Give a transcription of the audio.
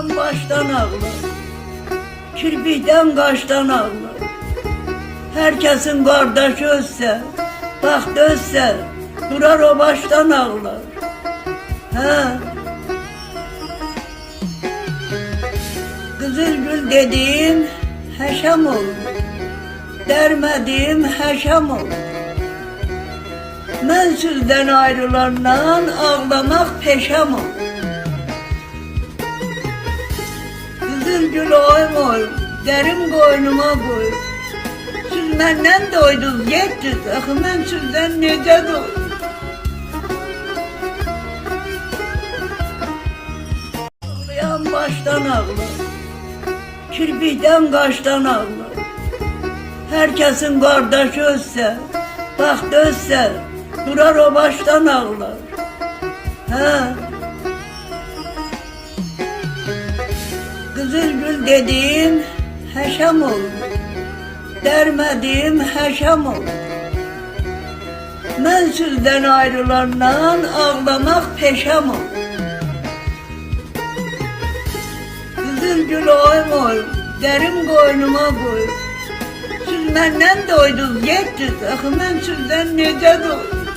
Ağlayan baştan ağlar, kirpikten kaştan ağlar. Herkesin kardeşi ölse, baxt ölse, durar o baştan ağlar. Kızılgül dediğim həşəm olur, dərmədiyim həşəm olur. Mən sizdən ayrılandan ağlamaq peşəm olur. Kızılgül oyum oyum, dərim qoynuma qoyur. Siz məndən doydunuz, yetdiniz, axı mən sizdən necə doydum? Ağlayan başdan ağlar, kirpikten kaştan ağlar. Herkesin kardeşi ölse, baxt ölse, durar o baştan ağlar. Kızılgül dediğim həşəm olur, dərmədiyim həşəm olur. Mən sizdən ayrılandan ağlamaq peşəm olur. Kızılgül oyum oyum, dərim qoynuma qoyur. Siz məndən doydunuz, yetdiniz, axı mən sizdən necə doydum?